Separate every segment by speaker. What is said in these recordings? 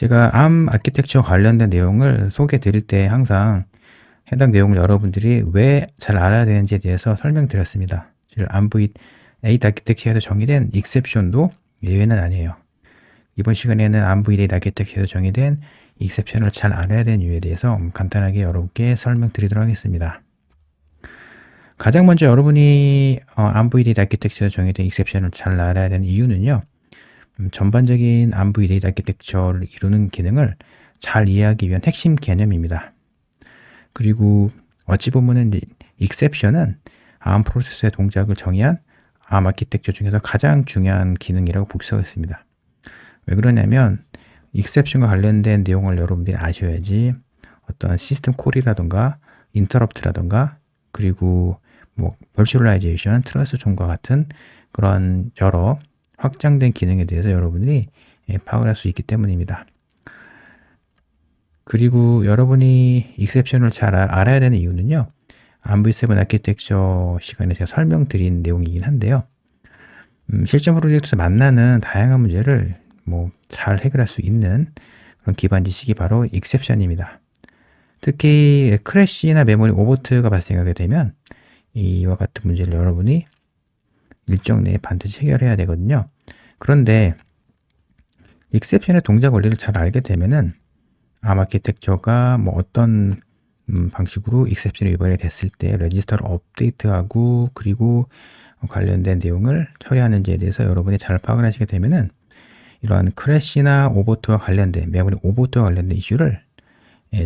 Speaker 1: 제가 암 아키텍처 관련된 내용을 소개해 드릴 때 항상 해당 내용을 여러분들이 왜 잘 알아야 되는지에 대해서 설명드렸습니다. 즉 암부잇 에잇 아키텍처에서 정의된 익셉션도 예외는 아니에요. 이번 시간에는 암부잇 에잇 아키텍처에서 정의된 익셉션을 잘 알아야 되는 이유에 대해서 간단하게 여러분께 설명드리도록 하겠습니다. 가장 먼저 여러분이 암부잇 에잇 아키텍처에서 정의된 익셉션을 잘 알아야 되는 이유는요. 전반적인 암부잇 에잇 아키텍처를 이루는 기능을 잘 이해하기 위한 핵심 개념입니다. 그리고 어찌 보면은 익셉션은 암 프로세스의 동작을 정의한 암 아키텍처 중에서 가장 중요한 기능이라고 볼 수가 있습니다. 왜 그러냐면 익셉션과 관련된 내용을 여러분들이 아셔야지 어떤 시스템 콜이라던가 인터럽트라던가 그리고 뭐 버추얼라이제이션, 트러스트 존과 같은 그런 여러 확장된 기능에 대해서 여러분들이 파악을 할 수 있기 때문입니다. 그리고 여러분이 익셉션을 잘 알아야 되는 이유는요. 암부잇 7 아키텍처 시간에 제가 설명드린 내용이긴 한데요. 실전 프로젝트에서 만나는 다양한 문제를 잘 해결할 수 있는 그런 기반 지식이 바로 익셉션입니다. 특히 크래시나 메모리 오버트가 발생하게 되면 이와 같은 문제를 여러분이 일정 내에 반드시 해결해야 되거든요. 그런데 익셉션의 동작 원리를 잘 알게 되면은 암 아키텍처가 어떤 방식으로 익셉션이 유발이 됐을 때 레지스터를 업데이트하고 그리고 관련된 내용을 처리하는지에 대해서 여러분이 잘 파악을 하시게 되면은 이러한 크래시나 오버트와 관련된 메모리 오버트와 관련된 이슈를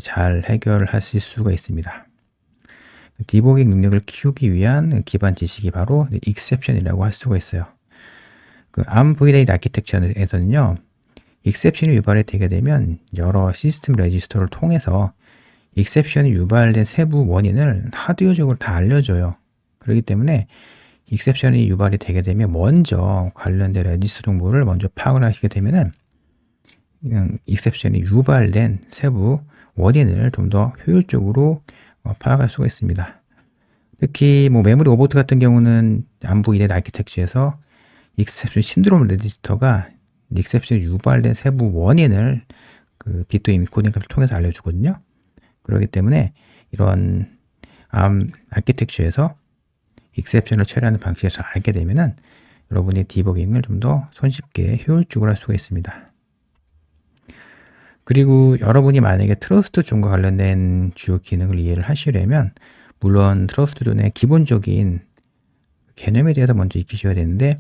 Speaker 1: 잘 해결하실 수가 있습니다. 디버깅 능력을 키우기 위한 기반 지식이 바로 익셉션이라고 할 수가 있어요. 그 암부잇 에잇 아키텍처에서는요, 익셉션이 유발이 되게 되면 여러 시스템 레지스터를 통해서 익셉션이 유발된 세부 원인을 하드웨어적으로 다 알려줘요. 그렇기 때문에 익셉션이 유발이 되게 되면 먼저 관련된 레지스터 정보를 먼저 파악을 하시게 되면은 익셉션이 유발된 세부 원인을 좀 더 효율적으로 파악할 수가 있습니다. 특히 메모리 오버트 같은 경우는 암부잇 에잇 아키텍처에서 익셉션 신드롬 레지스터가 익셉션이 유발된 세부 원인을 그 비트 인코딩 값을 통해서 알려주거든요. 그렇기 때문에 이런 암 아키텍처에서 익셉션을 처리하는 방식을 잘 알게 되면은 여러분이 디버깅을 좀 더 손쉽게 효율적으로 할 수가 있습니다. 그리고 여러분이 만약에 트러스트 존과 관련된 주요 기능을 이해를 하시려면 물론 트러스트 존의 기본적인 개념에 대해서 먼저 익히셔야 되는데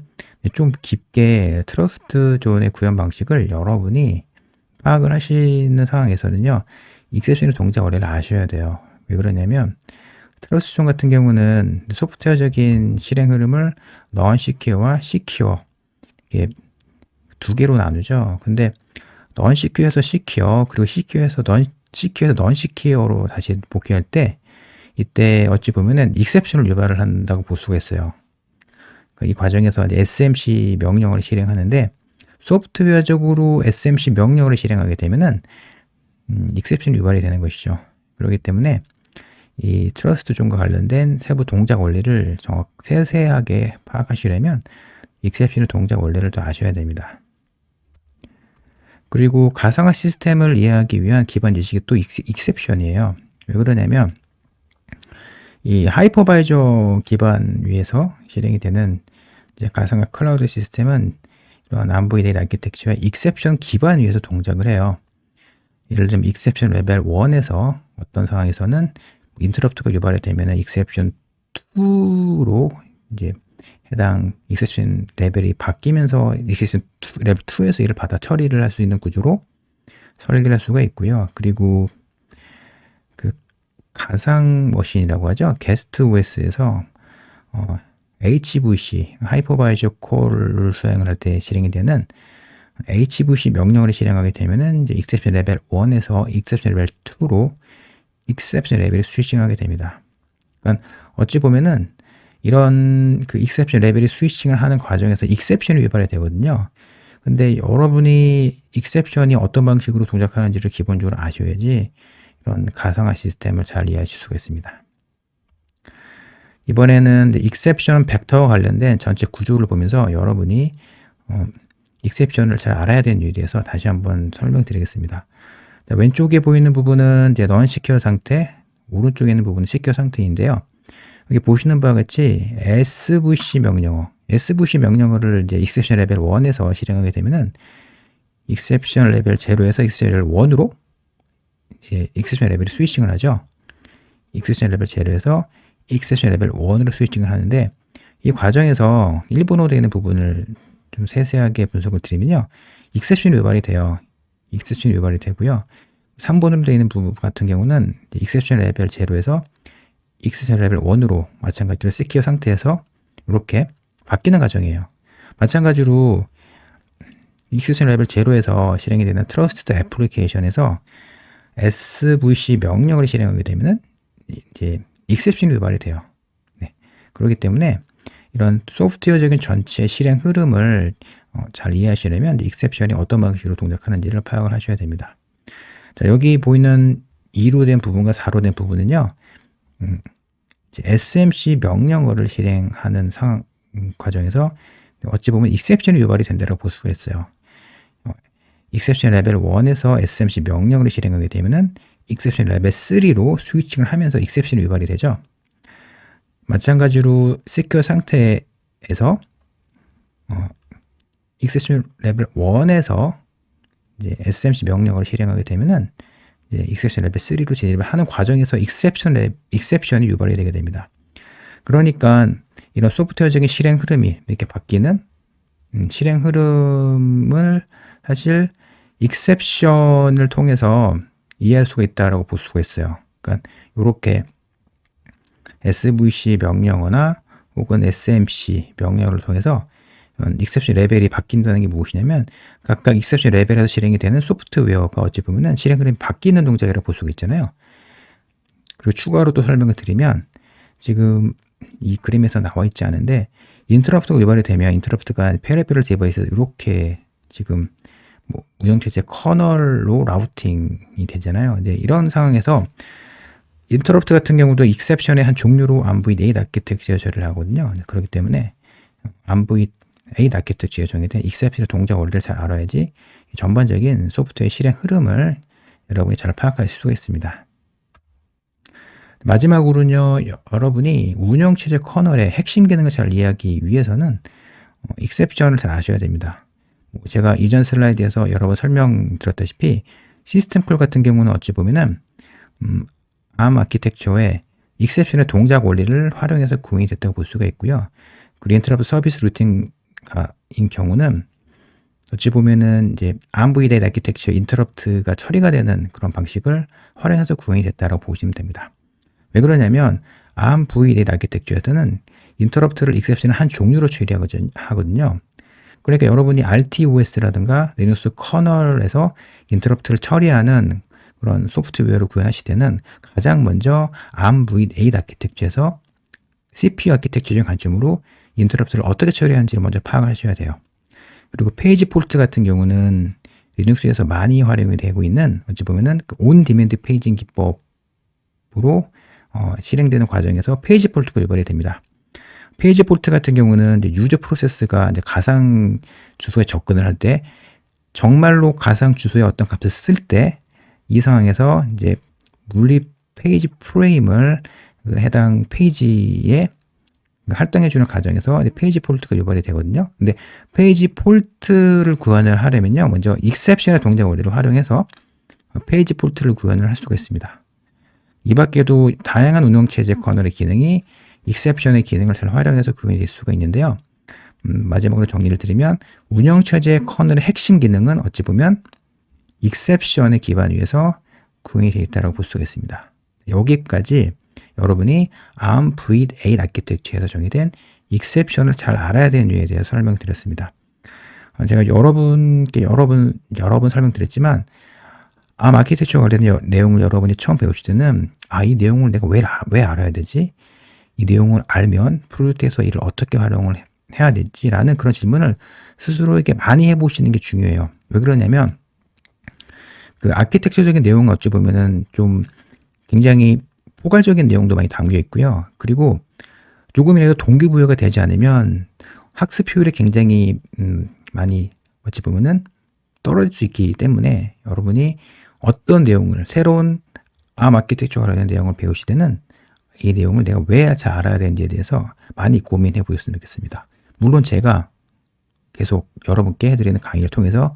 Speaker 1: 좀 깊게 트러스트 존의 구현 방식을 여러분이 파악을 하시는 상황에서는요. 익셉션의 동작 원리를 아셔야 돼요. 왜 그러냐면 트러스트 존 같은 경우는 소프트웨어적인 실행 흐름을 non-secure와 secure 이게 두 개로 나누죠. 근데 non-secure에서 secure 그리고 secure에서 non-secure로 다시 복귀할 때 이때 어찌 보면은 익셉션을 유발을 한다고 볼 수가 있어요. 이 과정에서 SMC 명령어를 실행하는데 소프트웨어적으로 SMC 명령어를 실행하게 되면은 익셉션이 유발이 되는 것이죠. 그렇기 때문에 이 트러스트 존과 관련된 세부 동작 원리를 세세하게 파악하시려면 익셉션의 동작 원리를 더 아셔야 됩니다. 그리고 가상화 시스템을 이해하기 위한 기반 지식이 또 익셉션이에요. 왜 그러냐면 이 하이퍼바이저 기반 위에서 실행이 되는 이제 가상화 클라우드 시스템은 이런 암부잇 에잇 아키텍처의 익셉션 기반 위에서 동작을 해요. 예를 들면 익셉션 레벨 1에서 어떤 상황에서는 인터럽트가 유발이 되면 익셉션 2로 이제 해당 익셉션 레벨이 바뀌면서 익셉션 레벨 2에서 이를 받아 처리를 할 수 있는 구조로 설계를 할 수가 있고요. 그리고 그 가상 머신이라고 하죠. 게스트 OS에서 HVC 하이퍼바이저 콜을 수행을 할 때 실행이 되는 HVC 명령어를 실행하게 되면은 이제 익셉션 레벨 1에서 익셉션 레벨 2로 익셉션 레벨을 스위칭하게 됩니다. 그러니까 어찌 보면은 이런 그 익셉션 레벨이 스위칭을 하는 과정에서 익셉션이 유발이 되거든요. 근데 여러분이 익셉션이 어떤 방식으로 동작하는지를 기본적으로 아셔야지 이런 가상화 시스템을 잘 이해하실 수가 있습니다. 이번에는 익셉션 벡터와 관련된 전체 구조를 보면서 여러분이 익셉션을 잘 알아야 되는 이유에 대해서 다시 한번 설명드리겠습니다. 자, 왼쪽에 보이는 부분은 이제 넌 시큐어 상태, 오른쪽에 있는 부분은 시큐어 상태인데요. 여기 보시는 바와 같이 svc 명령어, svc 명령어를 이제 exception 레벨 1에서 실행하게 되면은 exception 레벨 0에서 exception 레벨 1으로 exception 레벨이 스위칭을 하죠. exception 레벨 0에서 exception 레벨 1으로 스위칭을 하는데, 이 과정에서 일본어로 되어 있는 부분을 좀 세세하게 분석을 드리면요, exception이 유발이 돼요. exception이 유발이 되고요. 3번으로 되어 있는 부분 같은 경우는 exception 레벨 0에서 exception 레벨 1으로 마찬가지로 시큐어 상태에서 이렇게 바뀌는 과정이에요. 마찬가지로 exception 레벨 0에서 실행이 되는 트러스트드 애플리케이션에서 svc 명령을 실행하게 되면은 이제 exception이 유발이 돼요. 네. 그렇기 때문에 이런 소프트웨어적인 전체 실행 흐름을 잘 이해하시려면 exception이 어떤 방식으로 동작하는지를 파악을 하셔야 됩니다. 자, 여기 보이는 2로 된 부분과 4로 된 부분은요, 이제 SMC 명령어를 실행하는 상황 과정에서 어찌 보면 exception이 유발이 된다고 볼 수가 있어요. exception 레벨 1에서 SMC 명령을 실행하게 되면은 exception 레벨 3로 스위칭을 하면서 exception이 유발이 되죠. 마찬가지로 secure 상태에서 exception 레벨 1에서 이제 SMC 명령을 실행하게 되면은 이제 exception 레벨 3로 진입을 하는 과정에서 exception이 유발이 되게 됩니다. 그러니까 이런 소프트웨어적인 실행 흐름이 이렇게 바뀌는 실행 흐름을 사실 exception을 통해서 이해할 수가 있다라고 볼 수가 있어요. 그러니까 이렇게 SVC 명령어나 혹은 SMC 명령어를 통해서 exception 레벨이 바뀐다는 게 무엇이냐면, 각각 exception 레벨에서 실행이 되는 소프트웨어가 어찌 보면은 실행 흐름이 바뀌는 동작이라고 볼 수가 있잖아요. 그리고 추가로 또 설명을 드리면, 지금 이 그림에서 나와 있지 않은데 인터럽트가 유발이 되면 인터럽트가 페리페럴 디바이스에서 이렇게 지금 뭐 운영체제 커널로 라우팅이 되잖아요. 근데 이런 상황에서 인터럽트 같은 경우도 exception의 한 종류로 ANV8 아키텍처를 처리를 하거든요. 그렇기 때문에 ANV8 아키텍처에 정의된 exception 동작 원리를 잘 알아야지 전반적인 소프트웨어 실행 흐름을 여러분이 잘 파악할 수가 있습니다. 마지막으로는요, 여러분이 운영체제 커널의 핵심 기능을 잘 이해하기 위해서는 exception을 잘 아셔야 됩니다. 제가 이전 슬라이드에서 여러 번 설명드렸다시피 시스템 콜 같은 경우는 어찌 보면은 ARM 아키텍처의 exception의 동작 원리를 활용해서 구현이 됐다고 볼 수가 있고요. 그리고 인터럽트 서비스 루팅인 경우는 어찌 보면은 이제 ARMv8 아키텍처 인터럽트가 처리가 되는 그런 방식을 활용해서 구현이 됐다고 보시면 됩니다. 왜 그러냐면 ARMv8 아키텍처에서는 인터럽트를 exception의 한 종류로 처리하거든요. 그러니까 여러분이 RTOS라든가 리눅스 커널에서 인터럽트를 처리하는 그런 소프트웨어를 구현하실 때는 가장 먼저 ARMv8 아키텍처에서 CPU 아키텍처적인 관점으로 인터럽트를 어떻게 처리하는지를 먼저 파악을 하셔야 돼요. 그리고 페이지 폴트 같은 경우는 리눅스에서 많이 활용이 되고 있는 어찌 보면은 온 디맨드 페이징 기법으로 실행되는 과정에서 페이지 폴트가 유발이 됩니다. 페이지 폴트 같은 경우는 이제 유저 프로세스가 이제 가상 주소에 접근을 할 때 정말로 가상 주소의 어떤 값을 쓸 때 이 상황에서 이제 물리 페이지 프레임을 해당 페이지에 할당해주는 과정에서 페이지 폴트가 유발이 되거든요. 근데 페이지 폴트를 구현을 하려면요, 먼저 exception의 동작 원리를 활용해서 페이지 폴트를 구현을 할 수가 있습니다. 이 밖에도 다양한 운영체제 커널의 기능이 exception의 기능을 잘 활용해서 구현이 될 수가 있는데요. 마지막으로 정리를 드리면 운영체제 커널의 핵심 기능은 어찌 보면 exception의 기반 위에서 구현이 되어 있다고 볼 수가 있습니다. 여기까지 여러분이 ARMv8 아키텍처에서 정의된 exception을 잘 알아야 되는 이유에 대해서 설명드렸습니다. 제가 여러분께 여러 번 설명드렸지만 ARM 아키텍처 관련된 내용을 여러분이 처음 배우실 때는 이 내용을 내가 왜 알아야 되지? 이 내용을 알면 프로젝트에서 이를 어떻게 활용을 해야 되지라는 그런 질문을 스스로에게 많이 해보시는 게 중요해요. 왜 그러냐면 그 아키텍처적인 내용은 어찌 보면은 좀 굉장히 포괄적인 내용도 많이 담겨 있고요. 그리고 조금이라도 동기부여가 되지 않으면 학습 효율에 굉장히 많이 어찌 보면은 떨어질 수 있기 때문에 여러분이 어떤 내용을 새로운 암 아키텍처에 관련 내용을 배우실 때는 이 내용을 내가 왜 잘 알아야 되는지에 대해서 많이 고민해 보셨으면 좋겠습니다. 물론 제가 계속 여러분께 해드리는 강의를 통해서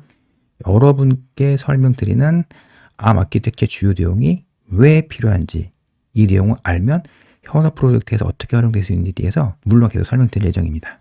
Speaker 1: 여러분께 설명드리는 암 아키텍처의 주요 내용이 왜 필요한지 이 내용을 알면 현업 프로젝트에서 어떻게 활용될 수 있는지에 대해서 물론 계속 설명드릴 예정입니다.